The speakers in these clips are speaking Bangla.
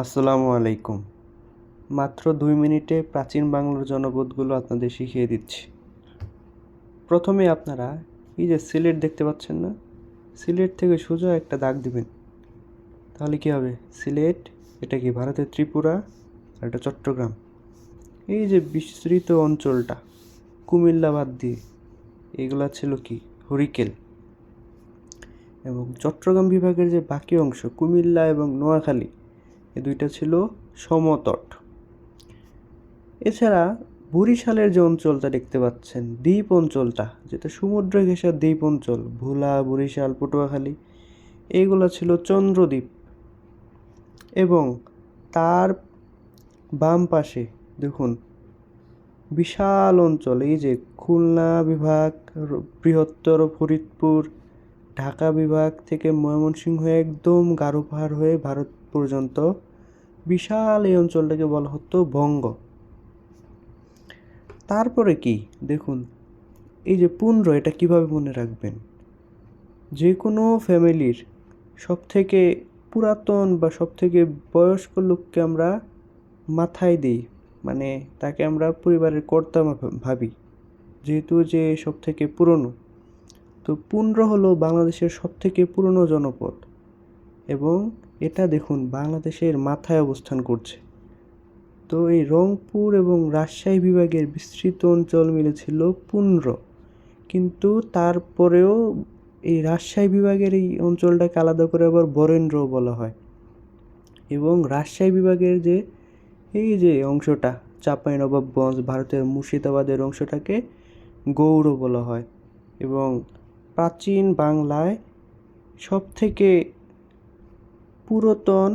আসসালামু আলাইকুম। মাত্র 2 মিনিটে প্রাচীন বাংলার জনপদগুলো আপনাদের শিখিয়ে দিচ্ছি। প্রথমে আপনারা এই যে সিলেট দেখতে পাচ্ছেন না? সিলেট থেকে সোজা একটা দাগ দিবেন। তাহলে কি হবে? সিলেট, এটা কি ভারতের ত্রিপুরা, আর এটা চট্টগ্রাম। এই যে বিস্তৃত অঞ্চলটা কুমিল্লা বাদ দিয়ে এগুলা ছিল কি হরিকেল। এবং চট্টগ্রাম বিভাগের যে বাকি অংশ কুমিল্লা এবং নোয়াখালী, এ দুইটা ছিল সমতট। এছাড়া বরিশালের যে অঞ্চলটা দেখতে পাচ্ছেন, দ্বীপ অঞ্চলটা, যেটা সমুদ্র ঘেঁষা দ্বীপ অঞ্চল, ভোলা, বরিশাল, পটুয়াখালী, এইগুলো ছিল চন্দ্রদ্বীপ। এবং তার বাম পাশে দেখুন বিশাল অঞ্চল, এই যে খুলনা বিভাগ, বৃহত্তর ফরিদপুর, ঢাকা বিভাগ থেকে ময়মনসিংহ হয়ে একদম গারো পাহাড় হয়ে ভারত পর্যন্ত বিশাল এই অঞ্চলটাকে বলা হতো বঙ্গ। তারপরে কি দেখুন, এই যে পুন্ড্র, এটা কিভাবে মনে রাখবেন? যে কোনো ফ্যামিলির সবথেকে পুরাতন বা সবথেকে বয়স্ক লোককে আমরা মাথায় দিই, মানে তাকে আমরা পরিবারের কর্তা ভাবি, যেহেতু যে সবথেকে পুরনো। তো পুন্ড্র হলো বাংলাদেশের সবথেকে পুরনো জনপদ এবং এটা দেখুন বাংলাদেশের মাথায় অবস্থান করছে। তো এই রংপুর এবং রাজশাহী বিভাগের বিস্তৃত অঞ্চল মিলেছিল পুন্ড্র, কিন্তু তারপরেও এই রাজশাহী বিভাগের এই অঞ্চলটাকে আলাদা করে আবার বরেন্দ্র বলা হয়। এবং রাজশাহী বিভাগের যে এই যে অংশটা চাঁপাইনবাবগঞ্জ, ভারতের মুর্শিদাবাদের অংশটাকে গৌড় বলা হয়। এবং প্রাচীন বাংলায় সবথেকে পুরাতন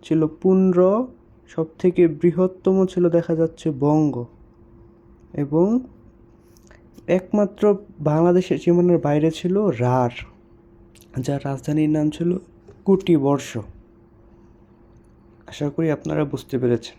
ছিল পুন্ড্র, সবথেকে বৃহত্তম ছিল দেখা যাচ্ছে বঙ্গ, এবং একমাত্র বাংলাদেশের সীমানার বাইরে ছিল রাঢ়, যার রাজধানীর নাম ছিল কুটিবর্ষ। আশা করি আপনারা বুঝতে পেরেছেন।